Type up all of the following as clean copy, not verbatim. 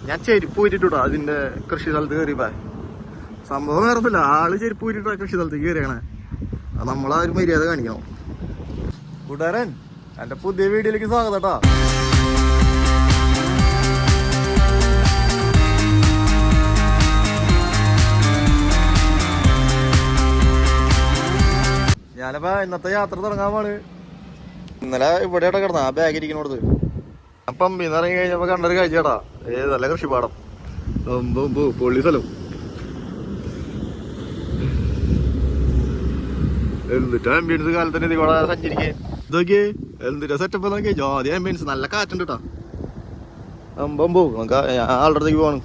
ഞാൻ ചെരുപ്പ് ഊരിട്ടോ അതിന്റെ കൃഷി സ്ഥലത്ത് കയറിയപ്പോ സംഭവം വേറൊന്നുമില്ല. ആള് ചെരുപ്പ് ഊരിട്ടോ കൃഷി സ്ഥലത്ത് കയറിയാണ്. അത് നമ്മളാ ഒരു മര്യാദ കാണിക്കണം. കൂട്ടുകാരൻ, എന്റെ പുതിയ വീഡിയോയിലേക്ക് സ്വാഗതം കേട്ടോ. ഞാനിപ്പോ ഇന്നത്തെ യാത്ര തുടങ്ങാൻ പോണ്. ഇന്നലെ ഇവിടെ കിടന്ന ആ ബാഗ് ഇരിക്കണോടത്ത് അപ്പം ഇന്നിറങ്ങി കഴിഞ്ഞപ്പോ കണ്ടൊരു കാഴ്ച ചേട്ടാ. നല്ല കൃഷിപ്പാടം, പൊള്ളി സ്ഥലം. എന്നിട്ട് ആംബിയൻസ് കാലത്തന്നെ ഇതിവിടെ സഞ്ചരിക്കേ ഇതൊക്കെ എന്തിനാ സെറ്റപ്പ് നോക്കിയേ. ജാതി ആംബിയൻസ്, നല്ല കാറ്റുണ്ട് കേട്ടാ. അമ്പം പോകും. നമുക്ക് ആളുടെ അടുത്തേക്ക് പോകണം.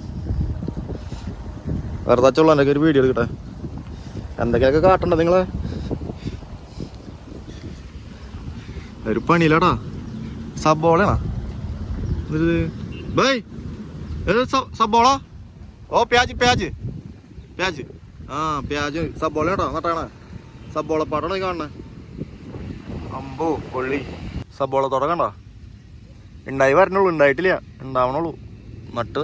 വെറുതെ ചുള്ള എൻ്റെ ഒരു വീഡിയോ എടുക്കട്ടെ. എന്തൊക്കെയൊക്കെ കാട്ടണ്ട നിങ്ങളെ. ഒരു പണിയിലാടാ. സബോളയാണോ ബൈ? സബോള? ഓ പ്യാജ് പ്യാജ് പ്യാജ്. ആ പ്യാജ് സബോള കേട്ടോ. നട്ടാണ് സബോളപ്പാട്ടാണ് കാണണേ. അമ്പോ പൊള്ളി. സബോള തുടങ്ങണ്ട. ഉണ്ടായി വരണുള്ളൂ, ഉണ്ടായിട്ടില്ല, ഉണ്ടാവണുള്ളൂ.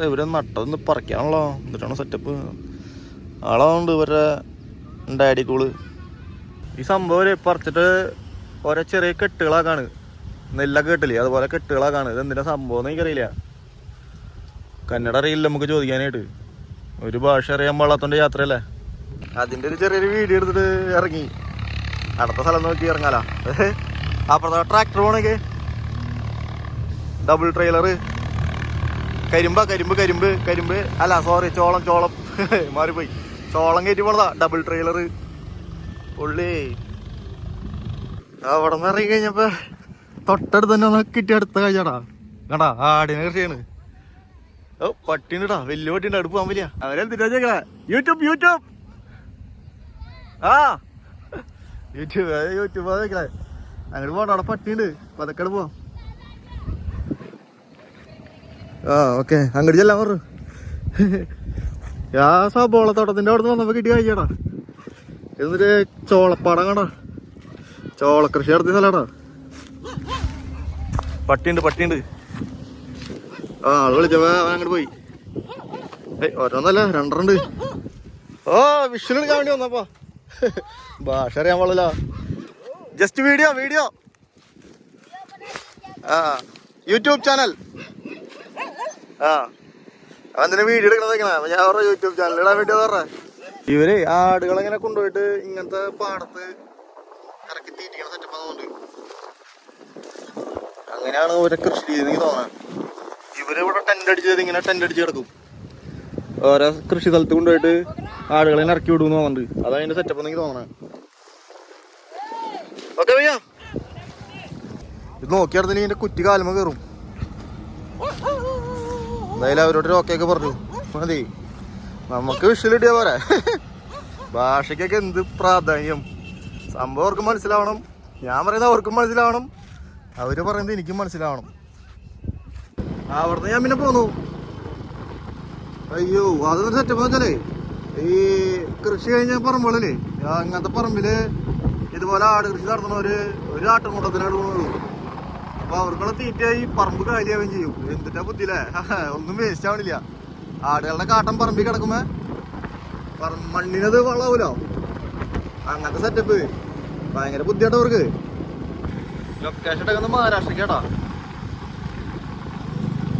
ഇവരെ നട്ടതൊന്ന് പറിക്കാണല്ലോ. എന്നിട്ടാണ് സെറ്റപ്പ്. ആളാവുണ്ട് ഇവരുടെ ഡാഡിക്കൂള്. ഈ സംഭവം പറിച്ചിട്ട് ഓരോ ചെറിയ കെട്ടുകളാക്കാണ്. നെല്ലൊക്കെ കെട്ടില്ലേ, അതുപോലെ കെട്ടുകളാക്കാണ്. ഇത് എന്തിനാ സംഭവം എനിക്കറിയില്ല. കന്നഡ അറിയില്ല നമുക്ക് ചോദിക്കാനായിട്ട്. ഒരു ഭാഷ അറിയാൻ പാടാത്തോണ്ട് യാത്രയല്ലേ. അതിൻ്റെ ഒരു ചെറിയൊരു വീഡിയോ എടുത്തിട്ട് ഇറങ്ങി. അടുത്ത സ്ഥലം നോക്കി ഇറങ്ങാലോ. അപ്പുറത്തെ ട്രാക്ടർ പോണേക്ക് ഡബിൾ ട്രെയിലറ്. കരിമ്പ് കരിമ്പ് കരിമ്പ് കരിമ്പ് അല്ല സോറി, ചോളം ചോളം മാറിപ്പോയി. ചോളം കയറ്റി പോണതാ ഡബിൾ ട്രെയിലറ്. പുള്ളി അവിടെ നിന്ന് ഇറങ്ങി കഴിഞ്ഞപ്പോ തൊട്ടടുത്ത് തന്നെ ഒന്ന് കിട്ടി. അടുത്ത കഴിച്ചാടാ കണ്ടാ ആടിനെ കൃഷിയാണ്. ഓ പട്ടിണ്ടാ, വലിയ പട്ടിണ്ട്. അടുപ്പ് പോകാൻ വലിയ അവരെന്തിട്ടാ ചോദിക്കണേ. യൂട്യൂബ് യൂട്യൂബ് ആ യൂട്യൂബ് യൂട്യൂബ് ചോദിക്കണേ. അങ്ങോട്ട് പോകണ്ട, അവിടെ പട്ടിയുണ്ട്. അപ്പൊ അതൊക്കെ പോവാം. ആ ഓക്കെ, അങ്ങോട്ട് ചെല്ലാൻ പറഞ്ഞു. ആ സബോളത്തോട്ടത്തിന്റെ അവിടെ നിന്ന് വന്നപ്പോ കിട്ടി കഴിച്ചാടാ. എന്നിട്ട് ചോളപ്പാടം കണ്ടാ, ചോളക്കൃഷി നടത്തിയ സ്ഥലമാടാ. പട്ടിയുണ്ട് പട്ടിയുണ്ട്. ആ ആള് വിളിച്ചപ്പോ അവൻ അങ്ങോട്ട് പോയി. ഓരോന്നല്ല രണ്ടെണ്ണുണ്ട്. ഓ വിഷ്വൽ എടുക്കാൻ വേണ്ടി വന്നപ്പോ ഭാഷ അറിയാൻ പാടില്ല. Just video video. ആ യൂട്യൂബ് ചാനൽ. ആ അവന്തിനെ വീഡിയോ എടുക്കണതേക്കണേ. അപ്പൊ ഞാൻ പറഞ്ഞ യൂട്യൂബ് ചാനൽ ഇടാൻ വേണ്ടി പറഞ്ഞ. ഇവര് ആടുകളെങ്ങനെ കൊണ്ടുപോയിട്ട് ഇങ്ങനത്തെ പാടത്ത് ഇറക്കി തീറ്റിക്കണ സെറ്റപ്പ് ആകുന്നുണ്ട്. അങ്ങനെയാണ് ഇവരെ കൃഷി രീതി എനിക്ക് തോന്നുന്നത്. ഇവരിവിടെ ടെന്റ് അടിച്ചത് ഇങ്ങനെ ടെന്റ് അടിച്ച് കിടക്കും. ഓരോ കൃഷി സ്ഥലത്ത് കൊണ്ടുപോയിട്ട് ആടുകളെ ഇറക്കി വിടുമെന്ന് തോന്നുന്നുണ്ട്. അതതിന്റെ സെറ്റപ്പ് എനിക്ക് തോന്നണേ. ഓക്കെ ഭയ്യ, ഇത് നോക്കിയാർന്നില്ല ഇതിന്റെ കുറ്റി കാലുമ കയറും. എന്തായാലും അവരോട് ഓക്കെയൊക്കെ പറഞ്ഞു. മതി, നമുക്ക് വിഷലിട്ടിയാ പോരെ. ഭാഷയ്ക്കൊക്കെ എന്ത് പ്രാധാന്യം. സംഭവം അവർക്കും മനസ്സിലാവണം, ഞാൻ പറയുന്നത് അവർക്കും മനസ്സിലാവണം, അവര് പറയുന്നത് എനിക്കും മനസ്സിലാവണം. അവിടുന്ന് ഞാൻ പിന്നെ പോന്നു. അയ്യോ അതൊന്നും സെറ്റപ്പ് വെച്ചാലേ, ഈ കൃഷി കഴിഞ്ഞ പറമ്പുകളല്ലേ, അങ്ങനത്തെ പറമ്പില് ഇതുപോലെ ആട് കൃഷി നടത്തുന്നവര് ഒരു ആട്ടുംകൂട്ടത്തിനാണ് പോകുന്നത്. അപ്പൊ അവർക്കുള്ള തീറ്റയായി പറമ്പ് കാലിയാവുകയും ചെയ്യും. എന്തിട്ടാ ബുദ്ധിയില്ലേ, ഒന്നും വേസ്റ്റ് ആവണില്ല. ആടുകളുടെ കാട്ടം പറമ്പിൽ കിടക്കുമ്പോ മണ്ണിനത് വളാവൂലോ. അങ്ങനത്തെ സെറ്റപ്പ് ഭയങ്കര ബുദ്ധിയാട്ടോ അവർക്ക്. ലൊക്കേഷൻ എടുക്കുന്നത് മഹാരാഷ്ട്രക്കാട്ടാ.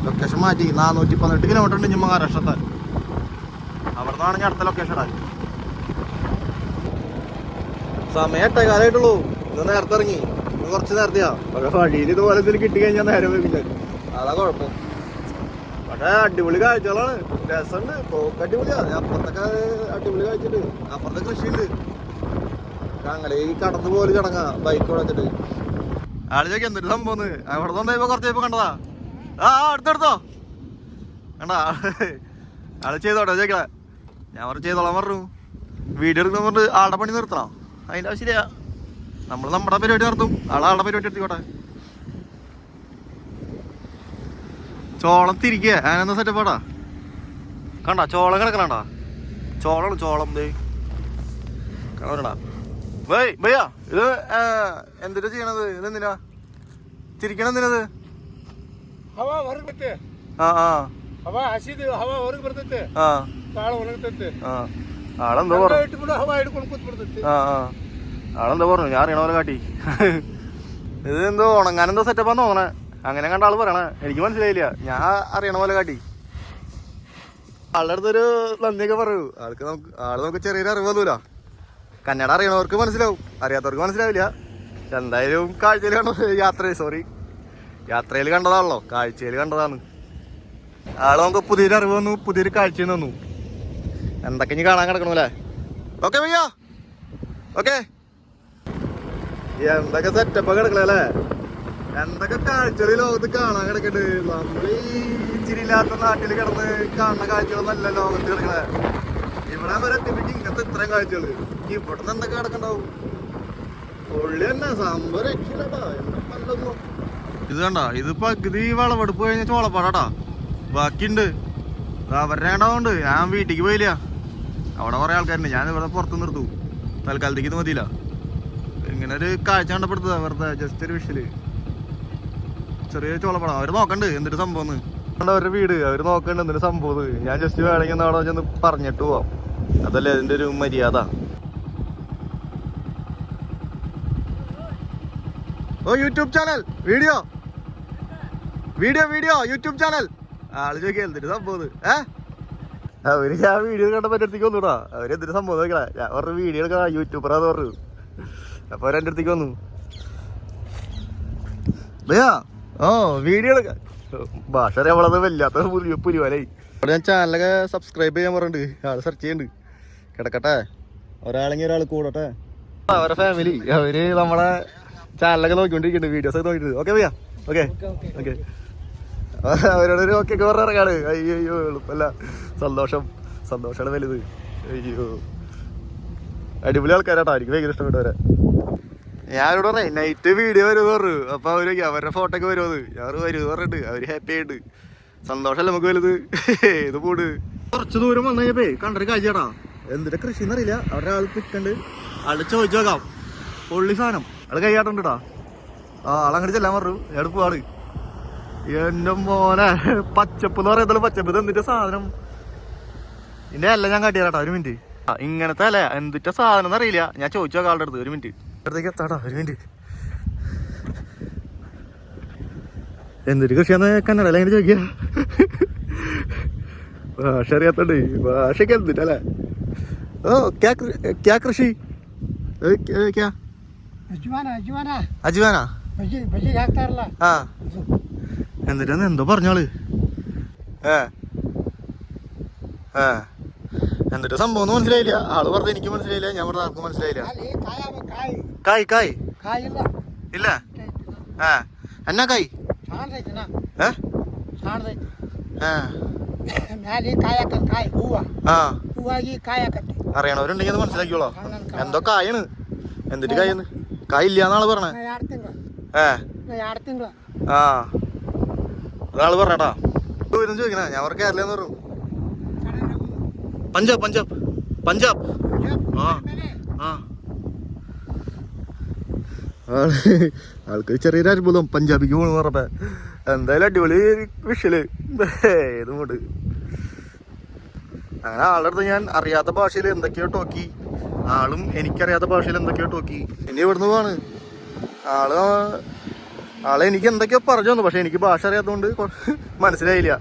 ലൊക്കേഷൻ മാറ്റി 418 കിലോമീറ്റർ ഉണ്ട് ഞാൻ മഹാരാഷ്ട്രത്തെ. അവിടെ നിന്നാണ് ഞാൻ അടുത്ത ലൊക്കേഷൻ ഇടാൻ. സമയം 8:15 ഇന്ന് നേരത്തെ ഇറങ്ങി. ഇന്ന് കുറച്ച് നേരത്തെയാ. പക്ഷെ വഴിയിൽ ഇതുപോലെ എന്തെങ്കിലും കിട്ടിക്കഴിഞ്ഞാൽ നേരം വെക്കില്ല. അതാ കുഴപ്പം. പക്ഷെ അടിപൊളി കാഴ്ചകളാണ്, രസമുണ്ട്, പോക്ക് അടിപൊളിയാ. അപ്പുറത്തൊക്കെ അടിപൊളി കാഴ്ചയുണ്ട്. അപ്പുറത്തെ കൃഷിയുണ്ട്. അങ്ങനെ ഈ കടന്നു പോലെ കിടങ്ങാ ബൈക്ക് കൊടുത്തിട്ട്. ആള് ചോദിക്കാം എന്തൊരു സംഭവം. അവിടെ നിന്നപ്പോ കുറച്ച് കഴിയുമ്പോ കണ്ടതാ. ആ അടുത്തെടുത്തോ കണ്ടാ. ആള് ചെയ്തോട്ടെ ചോദിക്കണേ. ഞാൻ പറഞ്ഞു ചെയ്തോളാൻ പറഞ്ഞു. വീഡിയോ എടുക്കുന്ന പറഞ്ഞിട്ട് ആളുടെ പണി നിർത്തണം, അതിൻ്റെ ആവശ്യമില്ല. നമ്മൾ നമ്മുടെ പരിപാടി നടത്തും, ആളുടെ പരിപാടി എടുത്തിക്കോട്ടെ. ചോളം തിരിക്കുക അതിനൊന്നും സെറ്റപ്പാടാ. കണ്ടാ ചോളം കിടക്കണണ്ടാ. ചോളാണ് ചോളം. കാണാ ഭയ്യാ, ഇത് എന്തിനാ ചെയ്യണത്? ഇതെന്തിനാ തിരിക്കണെന്തിനത്? ആ ആ हवा अशी हवा ಹೊರಗೆ ಬರ್ತೈತೆ ಕಾಳು ಒಣಗ್ತೈತೆ ആളെന്തോ പറഞ്ഞു ಇಟ್ಬಿಡು ಹವಾ ಹಿಡ್ಕೊಂಡು ಕೂತ್ ಬಿಡ್ತೈತೆ ആളെന്തോ പറഞ്ഞു ഞാൻ അറിയണ പോലെ കാട്ടി ഇതെന്തോ ഉണങ്ങാനെന്തോ സെറ്റപ്പാന്ന് തോന്നണേ അങ്ങനെ കണ്ട ആള് പറയണേ എനിക്ക് മനസ്സിലായില്ല ഞാൻ അറിയണ പോലെ കാട്ടി ആളുടെ അടുത്തൊരു നന്ദിയൊക്കെ പറയൂ ആള് നമുക്ക് ചെറിയൊരു അറിവൊന്നുമില്ല കന്നഡ അറിയണവർക്ക് മനസ്സിലാവും അറിയാത്തവർക്ക് മനസ്സിലാവില്ല എന്തായാലും കാഴ്ചയിൽ കണ്ടത് യാത്രയിൽ കണ്ടതാണല്ലോ കാഴ്ചയിൽ കണ്ടതാണ് ആള് നമുക്ക് പുതിയൊരു അറിവ് തന്നു പുതിയൊരു കാഴ്ചയും തന്നു എന്തൊക്കെ ഇനി കാണാൻ കിടക്കണു അല്ലേ ഓക്കെ ഭയ്യ ഓക്കെ എന്തൊക്കെ സെറ്റപ്പ് കിടക്കണല്ലേ എന്തൊക്കെ കാഴ്ചകൾ ലോകത്ത് കാണാൻ കിടക്കണ്ട് നമ്മൾ ഈ ഇച്ചിരി ഇല്ലാത്ത നാട്ടിൽ കിടന്ന് കാണുന്ന കാഴ്ചകളൊന്നല്ല ലോകത്ത് കിടക്കണേ ഇവിടെ വരെ എത്തിപ്പിക്ക് ഇങ്ങനത്തെ ഇത്രയും കാഴ്ചകൾ ഇവിടെ നിന്ന് എന്തൊക്കെ കിടക്കണ്ടാവും പുള്ളി തന്നെ സംഭവം രക്ഷയില്ലട്ടാ എന്തൊന്നും ഇത് കണ്ട ഇത് പകുതി വളവെടുപ്പ് കഴിഞ്ഞ ചോളപ്പാടാട്ടാ ബാക്കിയുണ്ട് അവരുടെ കണ്ടാവുണ്ട് ഞാൻ വീട്ടിലേക്ക് പോയില്ല അവിടെ കുറെ ആൾക്കാരുണ്ട് ഞാൻ ഇവിടെ പുറത്ത് നിർത്തും തൽക്കാലത്തേക്ക് ഇത് മതിയില്ല ഇങ്ങനെ ഒരു കാഴ്ച കണ്ടപ്പെടുത്തുക വെറുതെ ജസ്റ്റ് ഒരു വിഷയില് ചെറിയ ചോളപ്പടം അവര് നോക്കണ്ട് എന്തൊരു സംഭവം അവരുടെ വീട് അവര് നോക്കണ്ട് എന്തൊരു സംഭവം ഞാൻ ജസ്റ്റ് വേണമെങ്കിൽ അവിടെ ചെന്ന് പറഞ്ഞിട്ട് പോവാം അതല്ലേ അതിന്റെ ഒരു മര്യാദ ഓ YouTube channel video YouTube channel ആള് ചോദിക്കാ എന്തൊരു സംഭവം അവര് ഞാൻ വീഡിയോ കണ്ട പറ്റത്തേക്ക് വന്നുടാ അവര് എന്തൊരു സംഭവം നോക്കണേ ഞാൻ പറഞ്ഞ വീഡിയോ എടുക്കണ യൂട്യൂബറാന്ന് പറഞ്ഞു അപ്പൊ അവരെന്റെ അടുത്തേക്ക് വന്നു ഭയ്യാ വീഡിയോ എടുക്ക ഭാഷ അറിയാവുള്ളത് വല്ലാത്ത പുലിവാലായി അവിടെ ഞാൻ ചാനലൊക്കെ സബ്സ്ക്രൈബ് ചെയ്യാൻ പറഞ്ഞിട്ടുണ്ട് ആള് സെർച്ച് ചെയ്യുന്നുണ്ട് കിടക്കട്ടെ ഒരാളെങ്കിൽ ഒരാൾ കൂടട്ടെ അവരുടെ ഫാമിലി അവര് നമ്മളെ ചാനലൊക്കെ നോക്കിക്കൊണ്ടിരിക്കുന്നുണ്ട് വീഡിയോസ് ഒക്കെ നോക്കിയിട്ട് ഓക്കെ ഭയ്യാ ഓക്കെ ഓക്കെ അവരോടൊരു ഓക്കെ പറഞ്ഞ ഇറങ്ങാണ് അയ്യോ എളുപ്പല്ല സന്തോഷമാണ് വലുത് അയ്യോ അടിപൊളി ആൾക്കാരാട്ടോ എനിക്ക് ഭയങ്കര ഇഷ്ടപ്പെട്ടവരെ ഞാനിവിടെ പറഞ്ഞേ നൈറ്റ് വീഡിയോ വരുമെന്ന് പറഞ്ഞു അപ്പൊ അവരുടെ ഫോട്ടോ ഒക്കെ വരുമെന്ന് ഞാൻ വരുമെന്ന് പറഞ്ഞിട്ട് അവര് ഹാപ്പി ആയിട്ട് സന്തോഷമല്ല നമുക്ക് വലുത് ഇത് പോട് കുറച്ച് ദൂരം വന്നു കഴിഞ്ഞപ്പോ കണ്ടൊരു കാഴ്ചയാടാ എന്തിന്റെ കൃഷി എന്നറിയില്ല അവരുടെ ആൾ നിൽക്കണ്ട് ആള് ചോദിച്ചു നോക്കാം പൊള്ളി സാധനം ആള് കൈയാട്ടുണ്ടാ ആളങ്ങോട്ട് ചെല്ലാൻ പറഞ്ഞു എടുപ്പാട് എന്റെ മോനെ പച്ചപ്പ് എന്ന് പറയുന്നത് പച്ചപ്പ് ഇത് എന്തിന്റെ സാധനം ഇതിന്റെ അല്ല ഞാൻ കാട്ടിയാട്ടാ ഒരു മിനിറ്റ് ഇങ്ങനത്തെ അല്ലേ എന്തിന്റെ സാധനം എന്നറിയില്ല ഞാൻ ചോദിച്ചു നോക്കാം ആളുടെ അടുത്ത് ഒരു മിനിറ്റ് അടുത്തേക്ക് എത്താടാ ഒരു മിനിറ്റ് എന്തൊരു കൃഷിയാന്ന് കന്നഡ എങ്ങനെ ചോദിക്കാ ഭാഷ അറിയാത്തോണ്ട് ഭാഷയൊക്കെ എന്തിട്ടല്ലേ ഓ ക്യാ കൃഷി അജ്വാനാ എന്നിട്ട് എന്തോ പറഞ്ഞോള് എന്നിട്ട് സംഭവം ഒന്നും മനസ്സിലായില്ല ആള് പറഞ്ഞത് എനിക്ക് മനസ്സിലായില്ല ഞാൻ പറഞ്ഞ ആർക്കും മനസ്സിലായില്ല കായ് ഇല്ല എന്നാ കായ് അറിയണവരുണ്ടെങ്കിൽ അത് മനസ്സിലാക്കിയോളോ എന്തോ കായാണ് എന്നിട്ട് കായെന്ന് കായ് ഇല്ലാന്നാള് പറഞ്ഞേ അതാള് പറഞ്ഞേട്ടാ ദൂരം ചോദിക്കണ ഞാൻ അവർ കേരളന്ന് പറഞ്ഞു പഞ്ചാബ് ആൾക്ക് ചെറിയൊരു അത്ഭുതം പഞ്ചാബിക്ക് പോണെന്ന് പറഞ്ഞപ്പോ എന്തായാലും അടിപൊളി വിഷല് ഏത് മൂട് അങ്ങനെ ആളുടെ അടുത്ത് ഞാൻ അറിയാത്ത ഭാഷയിൽ എന്തൊക്കെയോ ടോക്കി ആളും എനിക്കറിയാത്ത ഭാഷയിൽ എന്തൊക്കെയോ ടോക്കി ഇനി ഇവിടുന്ന് പോവാണ് ആളെ എനിക്ക് എന്തൊക്കെയോ പറഞ്ഞു തന്നു പക്ഷെ എനിക്ക് ഭാഷ അറിയാത്തതുകൊണ്ട് മനസ്സിലായില്ല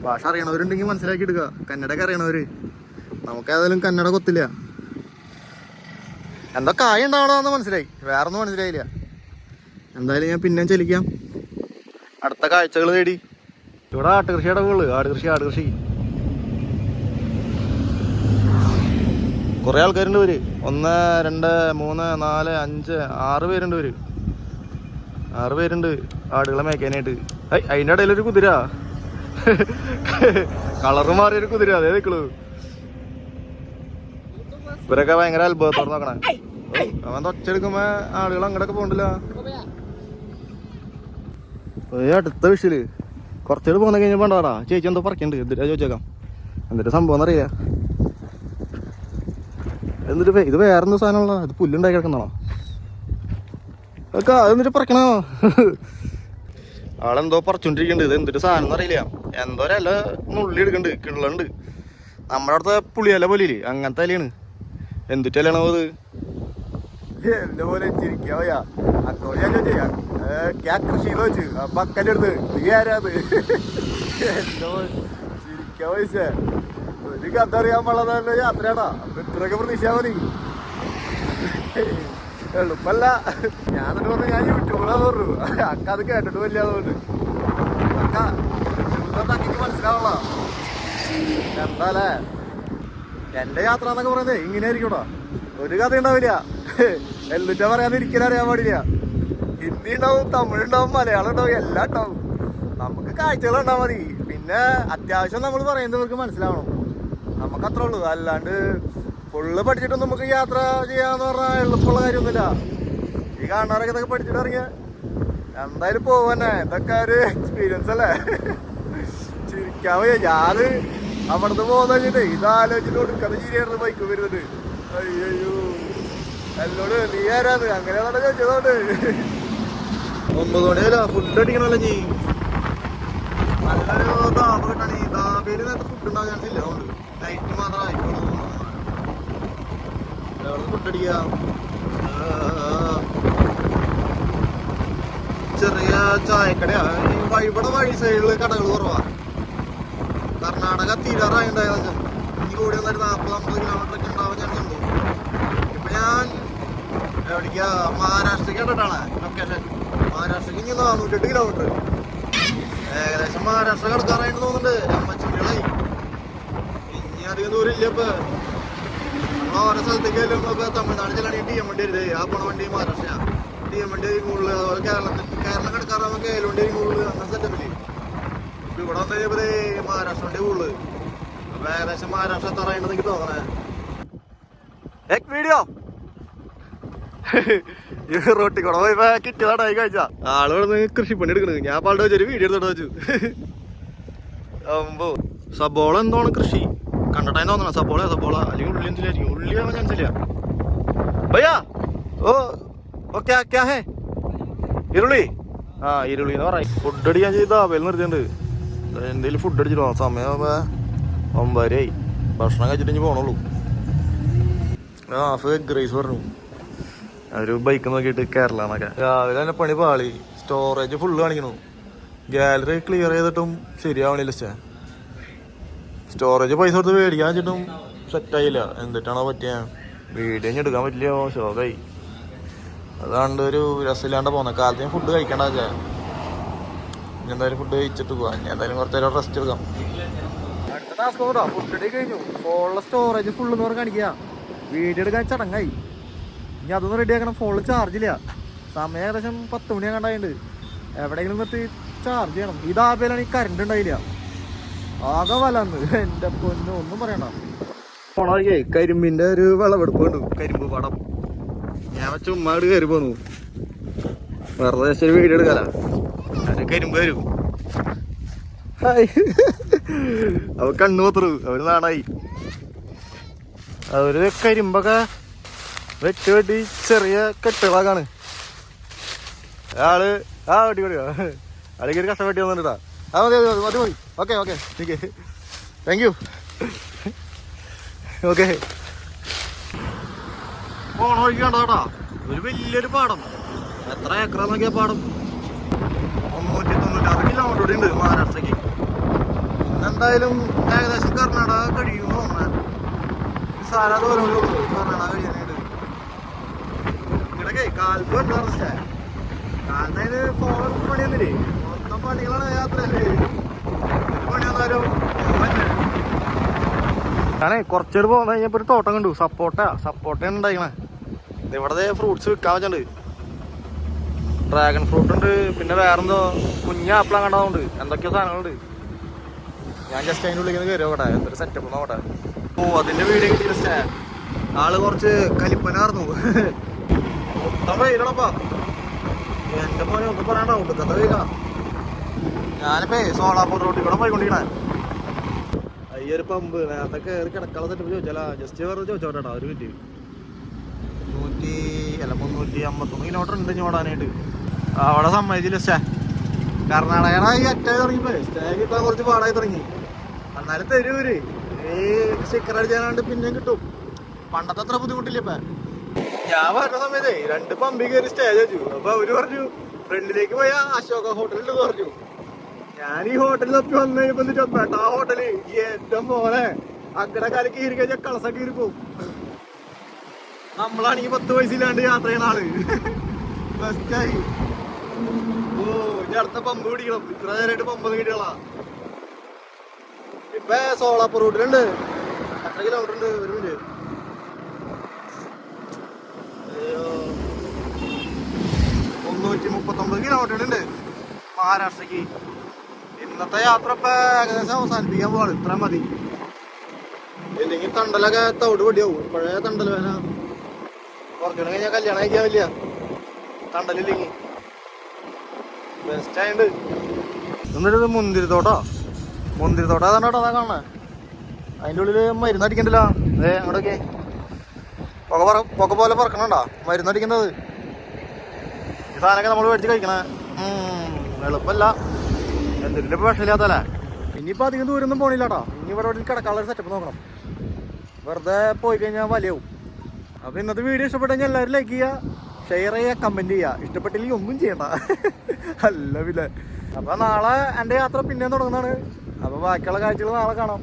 ഭാഷ അറിയണവരുണ്ടെങ്കിൽ മനസ്സിലാക്കി എടുക്കുക കന്നഡയൊക്കെ അറിയണവര് നമുക്കേതായാലും കന്നഡ കൊത്തില്ല എന്തോ കായ ഉണ്ടാവണമെന്ന് മനസ്സിലായി വേറൊന്നും മനസ്സിലായില്ല എന്തായാലും ഞാൻ പിന്നെയും ചലിക്കാം അടുത്ത കാഴ്ചകൾ തേടി ഇവിടെ ആട്ടുകൃഷിയുടെ കൂടുതൽ ആടുകൃഷി കുറെ ആൾക്കാരുണ്ട് ഇവര് 1 2 3 4 5 6 പേരുണ്ട് ഇവര് 6 പേരുണ്ട് ആടുകളെ മേയ്ക്കാനായിട്ട് അതിന്റെ ഇടയിലൊരു കുതിര കളറ് മാറിയൊരു കുതിര അതേ നിക്കളു ഇവരൊക്കെ ഭയങ്കര അത്ഭുതത്തോടെ നോക്കണേ അവൻ തൊച്ചെടുക്കുമ്പോ ആളുകൾ അങ്ങോട്ടൊക്കെ പോകണ്ടില്ല അടുത്ത വിഷയില് കുറച്ചുകൂടെ പോകുന്ന കഴിഞ്ഞപ്പോ ഉണ്ടാടാ ചേച്ചി എന്തോ പറക്കണ്ട് എന്തിനാ ചോദിച്ചേക്കാം എന്നിട്ട് സംഭവം എന്നറിയാ എന്നിട്ട് ഇത് വേറെന്താ സാധനമുള്ള ഇത് പുല്ലുണ്ടാക്കി കിടക്കുന്നതാണോ എന്നിട്ട് പറക്കണോ ആളെന്തോ പറിച്ചോണ്ടിരിക്കുന്നുണ്ട്. ഇത് എന്തൊരു സാധനം എന്നറിയില്ല. എന്തോ ഒരല്ല നുള്ളി എടുക്കുന്നുണ്ട്, കിള്ളുണ്ട്. നമ്മുടെ അടുത്ത പുളിയല പോലെ അങ്ങനത്തെ അലയാണ്. എന്തിട്ടല്ലാണോ അത്? എന്റെ പോലെ ചിരിക്കാവയാ അക്കോ ഞാൻ ചോദിച്ചാ കൃഷി വെച്ച് പക്കലെടുത്ത് നീ ആരാത് എന്തോ ചിരിക്കാ പൈസ ഒരു കഥ അറിയാൻ പാടില്ല. യാത്രയാടാ ഇത്രയൊക്കെ പ്രതീക്ഷ മതി. എളുപ്പല്ല. ഞാനെന്നിട്ട് പറഞ്ഞു ഞാൻ യൂട്യൂബിലാന്ന് പറഞ്ഞു. അക്ക അത് കേട്ടിട്ട് വലിയ അതുകൊണ്ട് അക്ക യൂട്യൂബിലൊന്നും അക്കയ്ക്ക് മനസ്സിലാവണ എന്താല്ലേ എന്റെ യാത്ര എന്നൊക്കെ പറയുന്നേ ഇങ്ങനെ ആയിരിക്കട്ടോ. ഒരു കഥ ഉണ്ടാവില്ല. എന്നിട്ടാ പറയാതെ ഇരിക്കാൻ അറിയാൻ പാടില്ല. ഹിന്ദി ഉണ്ടാവും, തമിഴുണ്ടാവും, മലയാളം ഉണ്ടാവും, എല്ലാം ഉണ്ടാവും. നമുക്ക് കാഴ്ചകളുണ്ടാവും മതി. പിന്നെ അത്യാവശ്യം നമ്മൾ പറയുന്നവർക്ക് മനസ്സിലാവണം. നമുക്ക് അത്രേ ഉള്ളൂ. അല്ലാണ്ട് ഫുള്ള് പഠിച്ചിട്ടൊന്നും നമുക്ക് യാത്ര ചെയ്യാന്ന് പറഞ്ഞാൽ എളുപ്പമുള്ള കാര്യമൊന്നുമില്ല. ഈ കാണാറൊക്കെ ഇതൊക്കെ പഠിച്ചിട്ട് ഇറങ്ങിയ എന്തായാലും പോവന്നെ. ഇതൊക്കെ ഒരു എക്സ്പീരിയൻസ് അല്ലേ. ചിരിക്കാവേ ഞാന് അവിടുന്ന് പോകുന്ന വെച്ചിട്ട് ഇതാലോചിച്ചിട്ട് കൊടുക്കാതെ ചിരിയായിരുന്നു ബൈക്ക് വരുന്നത്. അയ്യോ എന്നോട് നീ ആരാന്ന് അങ്ങനെയാണോ ചോദിച്ചതുകൊണ്ട് 9 മണിയല്ല ഫുഡ് അടിക്കണല്ലോ. നീ നല്ലൊരു ദാബ കിട്ടാണ്. ഈ ദാബയില് നേരത്തെ ഫുഡ് ഉണ്ടാകാൻ ചാൻസ് ഇല്ല. അതുകൊണ്ട് നൈറ്റ് മാത്രമായിരിക്കും ഫുഡ് അടിക്കുക. ചെറിയ ചായക്കടയാ. ഇവിടെ വഴി സൈഡില് കടകൾ കുറവാ. കർണാടക തീരാറായിണ്ടായത്. ഇനി കൂടി വന്നൊരു 40-50 കിലോമീറ്റർ ഒക്കെ ഉണ്ടാവാൻ ചാൻസ് ഉണ്ട്. ഇപ്പൊ ഞാൻ എവിടേക്കാ മഹാരാഷ്ട്രക്ക് കണ്ടിട്ടാണ് ലൊക്കേഷൻ. മഹാരാഷ്ട്രക്ക് ഇനി 408 കിലോമീറ്റർ. ഏകദേശം മഹാരാഷ്ട്ര കിടക്കാറായിട്ട് തോന്നുന്നുണ്ട്. അമ്മച്ചികളായി ഇനി അധികം ദൂരം ഇല്ല. ഇപ്പൊ ഓരോ സ്ഥലത്തേക്ക് ഇപ്പൊ തമിഴ്നാട് ചെല്ലാണെങ്കിൽ ടി എം വണ്ടി വരുന്നത്. ആ പോണ വണ്ടി മഹാരാഷ്ട്ര ടി എം വണ്ടി കൂടുതൽ. അതുപോലെ കേരളം കിടക്കാറാകുമ്പോൾ കേരള വണ്ടി കൂടുതൽ. അങ്ങനെ സെറ്റപ്പില് ഇപ്പൊ ഇവിടെ വന്നു കഴിഞ്ഞപ്പോ മഹാരാഷ്ട്ര വണ്ടി കൂടുതൽ. അപ്പൊ ഏകദേശം മഹാരാഷ്ട്ര എത്താറായിട്ട് എനിക്ക് തോന്നണേ. വീഡിയോ റോട്ടി കൂടെ പോയി കിട്ടിയതായി കഴിച്ചാ ആള് ഇവിടെ നിന്ന് കൃഷിപ്പണി എടുക്കണത്. ഞാൻ പാളുടെ വെച്ചൊരു വീഡിയോ എടുത്തോട്ട് വെച്ചു. അമ്പോ സബോള എന്തോണ് കൃഷി കണ്ടിട്ടായി തോന്നണം. സബോള അല്ലെങ്കിൽ ഉള്ളി എന്തിലായിരിക്കും. ഉള്ളി ആവാൻ ചാൻസ് ഇല്ല. ഭയ്യാ ഓ ക്യാ ഹേ ഇരുളി. ഇരുളി എന്ന് പറയും. ഫുഡ് അടിക്കാൻ ചെയ്ത അവയിൽ നിർത്തിയിട്ടുണ്ട്. എന്തെങ്കിലും ഫുഡ് അടിച്ചിട്ടോ. സമയം 9:30 ഭക്ഷണം കഴിച്ചിട്ട് ഇനി പോണുള്ളൂ. ഹാഫ് എഗ് റൈസ് പറഞ്ഞു. ഒരു ബൈക്ക് നോക്കിയിട്ട് കേരള എന്നൊക്കെ. രാവിലെ തന്നെ പണി പാളി. സ്റ്റോറേജ് ഫുള്ള് കാണിക്കണു. ഗാലറി ക്ലിയർ ചെയ്തിട്ടും ശരിയാവണില്ല. സ്റ്റോറേജ് പൈസ കൊടുത്ത് മേടിക്കാൻ വെച്ചിട്ടും സെറ്റായില്ല. എന്തിട്ടാണോ പറ്റിയ വീഡിയോ ഇനി എടുക്കാൻ പറ്റില്ല. ഷോക്കായി. അതാണ്ട് ഒരു രസമില്ലാണ്ട് പോകുന്നത്. കാലത്ത് ഞാൻ ഫുഡ് കഴിക്കണ്ട വെച്ചാൽ ഇനി എന്തായാലും ഫുഡ് കഴിച്ചിട്ട് പോവാം. ഇനി എന്തായാലും കുറച്ച് നേരം റെസ്റ്റ് എടുക്കാം. അടുത്ത ടാസ്ക് നോക്കാം. ഫുഡ് അടി കഴിഞ്ഞു. ഫോണിലെ സ്റ്റോറേജ് ഫുള്ള് എന്ന് പറഞ്ഞ് കാണിക്കുക. വീഡിയോ എടുക്കാൻ ചടങ്ങായി. ഇനി അതൊന്നും റെഡി ആക്കണം. ഫോണിൽ ചാർജില്ല. സമയം ഏകദേശം 10 മണി കണ്ടായിട്ടുണ്ട്. എവിടെയെങ്കിലും നിർത്തി ചാർജ് ചെയ്യണം. ഈ ദാബയിലാണ് ഈ കറണ്ട് ഉണ്ടായില്ല. ആകെ വലന്ന് എൻ്റെ പൊന്നും ഒന്നും പറയണ്ട. പോണേ കരിമ്പിന്റെ ഒരു വിളവെടുപ്പ് കണ്ടു. കരിമ്പ് പടം ഞാൻ ചുമ്മാട് കയറി പോന്നു. വെറുതെ ഒരു വീഡിയോ എടുക്കാല. അവര് കരിമ്പ് വരും. അവ കണ്ണു പത്രു. അവര് നാടായി. അവര് കരിമ്പൊക്കെ വെട്ടി വെട്ടി ചെറിയ കെട്ടുകളാക്കാണ്. ആള് വെട്ടി കൊടുക്കുക. ആൾക്ക് ഒരു കഷ്ടപ്പെട്ടി വന്നിട്ടാ. മതി മതി. Okay thank you. ഓക്കെ പോണോഴിക്ക് കണ്ടോട്ടാ ഒരു വലിയൊരു പാടം. എത്ര ഏക്കറ നോക്കിയ പാടം? 396 കിലോമീറ്റർ കൂടി ഉണ്ട് മഹാരാഷ്ട്രക്ക്. എന്തായാലും ഏകദേശം കർണാടക കഴിയുമെന്ന് തോന്നുന്നത്. സാരാ ദൂരമുള്ളൂ കർണാടക കഴിയാനായിട്ട്. ഇടയ്ക്ക് കാലത്ത് വന്നാറേ കാലത്തതിന് ഫോൺ പണിയൊന്നില്ലേ. മൊത്തം പണികളാണ്. യാത്രയല്ലേ പണി വന്നാലും ഞാനേ കുറച്ചേര് പോകുന്ന കഴിഞ്ഞപ്പോ ഒരു തോട്ടം കണ്ടു. സപ്പോട്ടയാണ് ഉണ്ടായിക്കണേ. ഇവിടെ ഫ്രൂട്ട്സ് വിൽക്കാൻ വെച്ചിട്ടുണ്ട്. ഡ്രാഗൺ ഫ്രൂട്ട് ഉണ്ട്. പിന്നെ വേറെന്തോ കുഞ്ഞ ആപ്പിളാൻ കണ്ടതുണ്ട്. എന്തൊക്കെയോ സാധനങ്ങളുണ്ട്. ഞാൻ ജസ്റ്റ് അതിൻ്റെ ഉള്ളിൽ കയറി നോക്കട്ടെ എന്തൊരു സെറ്റപ്പ് നോക്കട്ടെ. അതിന്റെ വീഡിയോ കിട്ടിയ ആള് കുറച്ച് കലിപ്പനായിരുന്നു. വെയിലണപ്പാ എന്റെ മോനെ ഒന്നും പറയണ്ട. ഒടുക്കത്തെ വെയിലാ. ഞാനിപ്പോ സോളാപൂർ റോട്ടിൽ കൂടെ പോയിക്കൊണ്ടിരിക്കണേ. അയ്യൊരു പമ്പ് നേരത്തെ കയറി കിടക്കാനുള്ള സെറ്റപ്പ് ചോദിച്ചാലാ. ജസ്റ്റ് വേറെ ചോദിച്ചോട്ടാ ഒരു മിനിറ്റ്. 351 കിലോമീറ്റർ ഉണ്ട് ഓടാനായിട്ട്. അവിടെ സമ്മതിച്ചില്ല. കർണാടക ഈ അറ്റായി തുടങ്ങിയപ്പോ സ്റ്റേ കിട്ടാൻ കുറച്ച് പാടായി തുടങ്ങി. എന്നാലും തരൂര് ഈ സ്റ്റിക്കർ അടിച്ചാനാണ്ട് പിന്നെയും കിട്ടും. പണ്ടത്തെ അത്ര ബുദ്ധിമുട്ടില്ല ഇപ്പൊ. ഞാൻ പറഞ്ഞ സമയത്തേ 2 പമ്പിൽ കയറി സ്റ്റേ വെച്ചു. അപ്പൊ അവര് പറഞ്ഞു ഫ്രണ്ടിലേക്ക് പോയ അശോക ഹോട്ടലിൽ പറഞ്ഞു. ഞാൻ ഈ ഹോട്ടലിൽ തപ്പി വന്നു കഴിഞ്ഞപ്പോ ആ ഹോട്ടല് ഏറ്റവും പോലെ അങ്ങനെ കാലം കീറി കഴിഞ്ഞാൽ കളസ കീറി പോവും. നമ്മളാണെങ്കിൽ 10 പൈസയില്ലാണ്ട് യാത്ര ചെയ്യണ ആള് ബെസ്റ്റായി. ഓ ഇനി അടുത്ത പമ്പ് പിടിക്കണം. ഇത്ര നേരമായിട്ട് പമ്പ് കിട്ടിയോളാ. ഇപ്പൊ സോളാപ്പൂർ റൂട്ടിലുണ്ട്. എത്ര കിലോമീറ്റർ ഉണ്ട്? ഒരു മിനിറ്റ്. 339 കിലോമീറ്റർ ഉണ്ട് മഹാരാഷ്ട്രക്ക്. ഇന്നത്തെ യാത്ര ഇപ്പൊ ഏകദേശം അവസാനിപ്പിക്കാൻ പോവാണ്. ഇത്ര മതി. ഇല്ലെങ്കിൽ തണ്ടലൊക്കെ തവിട് പൊടിയാവും. പഴയ തണ്ടൽ വേന കുറച്ചുകൂടെ കഴിഞ്ഞാൽ കല്യാണം കഴിക്കാൻ വലിയ തണ്ടലില്ലെങ്കിൽ ബെസ്റ്റ് ആയിട്ട്. എന്നിട്ട് മുന്തിരിത്തോട്ടോ അതാണ് കേട്ടോ. അതാ കാണണേ. അതിൻ്റെ ഉള്ളിൽ മരുന്നടിക്കണ്ടല്ലോ. അങ്ങോട്ടൊക്കെ പുക പോലെ പറക്കണണ്ടാ മരുന്നടിക്കുന്നത്. ഈ സാധനമൊക്കെ നമ്മൾ മേടിച്ച് കഴിക്കണേ. എളുപ്പമല്ല. എന്തെങ്കിലും ഇപ്പൊ വിഷമില്ലാത്തല്ലേ. ഇനിയിപ്പോൾ അധികം ദൂരമൊന്നും പോണില്ല കേട്ടോ. ഇനി ഇവിടെ കിടക്കാനുള്ള സെറ്റപ്പ് നോക്കണം. വെറുതെ പോയി കഴിഞ്ഞാൽ വലിയാവും. അപ്പോൾ ഇന്നത്തെ വീഡിയോ ഇഷ്ടപ്പെട്ടു കഴിഞ്ഞാൽ എല്ലാവരും ലൈക്ക് ചെയ്യുക, ഷെയർ ചെയ്യുക, കമൻറ്റ് ചെയ്യുക. ഇഷ്ടപ്പെട്ടില്ലെങ്കിൽ ഒന്നും ചെയ്യണ്ട. അല്ല പിന്നെ. അപ്പോൾ നാളെ എൻ്റെ യാത്ര പിന്നെയും തുടങ്ങുന്നതാണ്. അപ്പോൾ ബാക്കിയുള്ള കാഴ്ചകൾ നാളെ കാണാം.